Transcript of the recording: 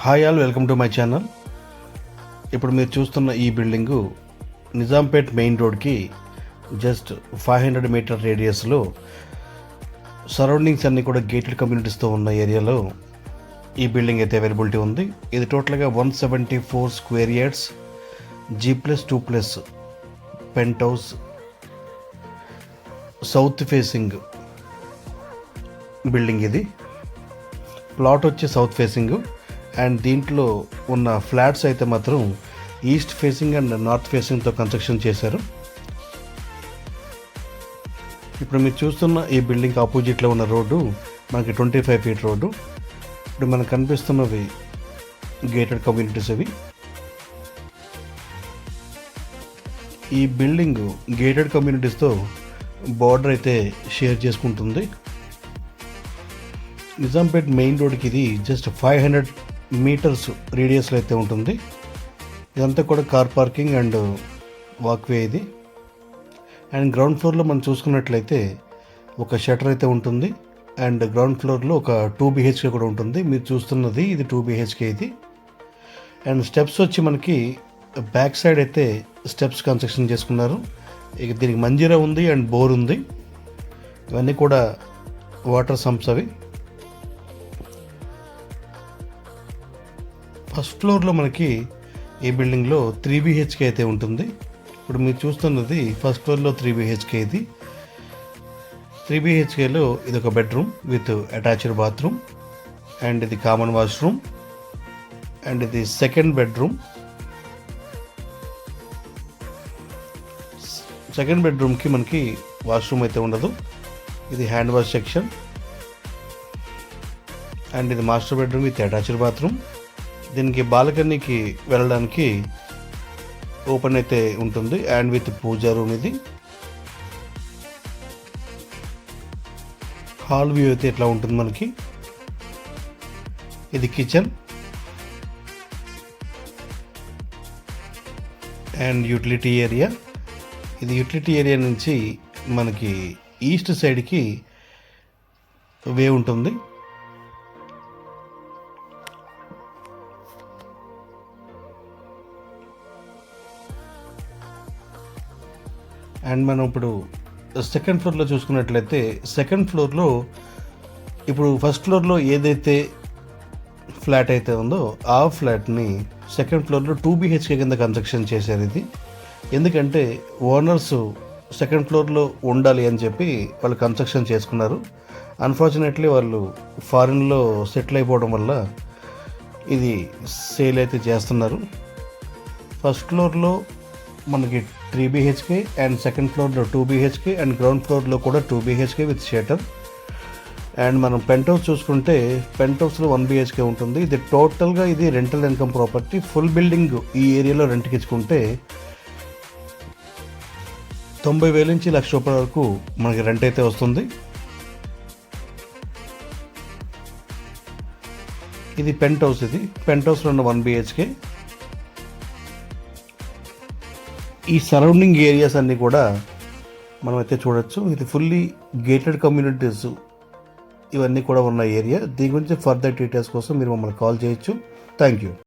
Hi all, welcome to my channel. ఇప్పుడు మీరు చూస్తున్న ఈ బిల్డింగు నిజాంపేట్ మెయిన్ రోడ్కి జస్ట్ 500 మీటర్ రేడియస్లో సరౌండింగ్స్ అన్నీ కూడా గేటెడ్ కమ్యూనిటీస్తో ఉన్న ఏరియాలో ఈ బిల్డింగ్ అయితే అవైలబిలిటీ ఉంది. ఇది టోటల్గా 174 square yards, G+2+ penthouse, south facing building. ఇది ప్లాట్ వచ్చి సౌత్ ఫేసింగ్ అండ్ దీంట్లో ఉన్న ఫ్లాట్స్ అయితే మాత్రం ఈస్ట్ ఫేసింగ్ అండ్ నార్త్ ఫేసింగ్తో కన్స్ట్రక్షన్ చేశారు. ఇప్పుడు మీరు చూస్తున్న ఈ బిల్డింగ్ ఆపోజిట్లో ఉన్న రోడ్డు మనకి 25 ఫీట్ రోడ్డు. ఇప్పుడు మనకు కనిపిస్తున్నవి గేటెడ్ కమ్యూనిటీస్. అవి ఈ బిల్డింగ్ గేటెడ్ కమ్యూనిటీస్తో బార్డర్ అయితే షేర్ చేసుకుంటుంది. నిజాంపేట్ మెయిన్ రోడ్కి ఇది జస్ట్ 500 మీటర్స్ రేడియస్లో అయితే ఉంటుంది. ఇదంతా కూడా కార్ పార్కింగ్ అండ్ వాక్వే ఇది. అండ్ గ్రౌండ్ ఫ్లోర్లో మనం చూసుకున్నట్లయితే ఒక షటర్ అయితే ఉంటుంది అండ్ గ్రౌండ్ ఫ్లోర్లో ఒక 2 BHK కూడా ఉంటుంది. మీరు చూస్తున్నది ఇది 2 BHK ఇది. అండ్ స్టెప్స్ వచ్చి మనకి బ్యాక్ సైడ్ అయితే స్టెప్స్ కన్స్ట్రక్షన్ చేసుకున్నారు. ఇక దీనికి మంజీరా ఉంది అండ్ బోర్ ఉంది. ఇవన్నీ కూడా వాటర్ సంప్స్. అవి ఫస్ట్ ఫ్లోర్లో మనకి ఈ బిల్డింగ్లో 3 BHK అయితే ఉంటుంది. ఇప్పుడు మీరు చూస్తున్నది ఫస్ట్ ఫ్లోర్లో 3 BHK ఇది. 3 BHKలో ఇది ఒక bedroom with attached bathroom and ఇది కామన్ వాష్రూమ్ అండ్ ఇది సెకండ్ బెడ్రూమ్. సెకండ్ బెడ్రూమ్కి మనకి వాష్రూమ్ అయితే ఉండదు. ఇది హ్యాండ్ వాష్ సెక్షన్ అండ్ ఇది master bedroom with attached bathroom. దీనికి బాల్కనీకి వెళ్ళడానికి ఓపెన్ అయితే ఉంటుంది అండ్ విత్ పూజా రూమ్. ఇది హాల్ వ్యూ అయితే ఇట్లా ఉంటుంది మనకి. ఇది కిచెన్ అండ్ యూటిలిటీ ఏరియా. ఇది యూటిలిటీ ఏరియా నుంచి మనకి ఈస్ట్ సైడ్కి వే ఉంటుంది. అండ్ మనం ఇప్పుడు సెకండ్ ఫ్లోర్లో చూసుకున్నట్లయితే సెకండ్ ఫ్లోర్లో ఇప్పుడు ఫస్ట్ ఫ్లోర్లో ఏదైతే ఫ్లాట్ అయితే ఉందో ఆ ఫ్లాట్ని సెకండ్ ఫ్లోర్లో 2 BHK కింద కన్స్ట్రక్షన్ చేశారు. ఇది ఎందుకంటే ఓనర్స్ సెకండ్ ఫ్లోర్లో ఉండాలి అని చెప్పి వాళ్ళు కన్స్ట్రక్షన్ చేసుకున్నారు. అన్ఫార్చునేట్లీ వాళ్ళు ఫారిన్లో సెటిల్ అయిపోవడం వల్ల ఇది సేల్ అయితే చేస్తున్నారు. ఫస్ట్ ఫ్లోర్లో మనకి 3 BHK అండ్ సెకండ్ ఫ్లోర్లో 2 BHK అండ్ గ్రౌండ్ ఫ్లోర్లో కూడా 2 BHK విత్ షటర్. అండ్ మనం పెంట్ హౌస్ చూసుకుంటే పెంట్ హౌస్లో 1 BHK ఉంటుంది. ఇది టోటల్గా ఇది rental income property. Full building ఈ ఏరియాలో రెంట్కి ఇచ్చుకుంటే 90,000 నుంచి ₹1,00,000 వరకు మనకి రెంట్ అయితే వస్తుంది. ఇది పెంట్ హౌస్. ఇది పెంట్ హౌస్లో ఉన్న 1 BHK. ఈ సరౌండింగ్ ఏరియాస్ అన్నీ కూడా మనమైతే చూడొచ్చు. ఇది ఫుల్లీ గేటెడ్ కమ్యూనిటీస్ ఇవన్నీ కూడా ఉన్న ఏరియా. దీని గురించి ఫర్దర్ డీటెయిల్స్ కోసం మీరు మమ్మల్ని కాల్ చేయొచ్చు. Thank you.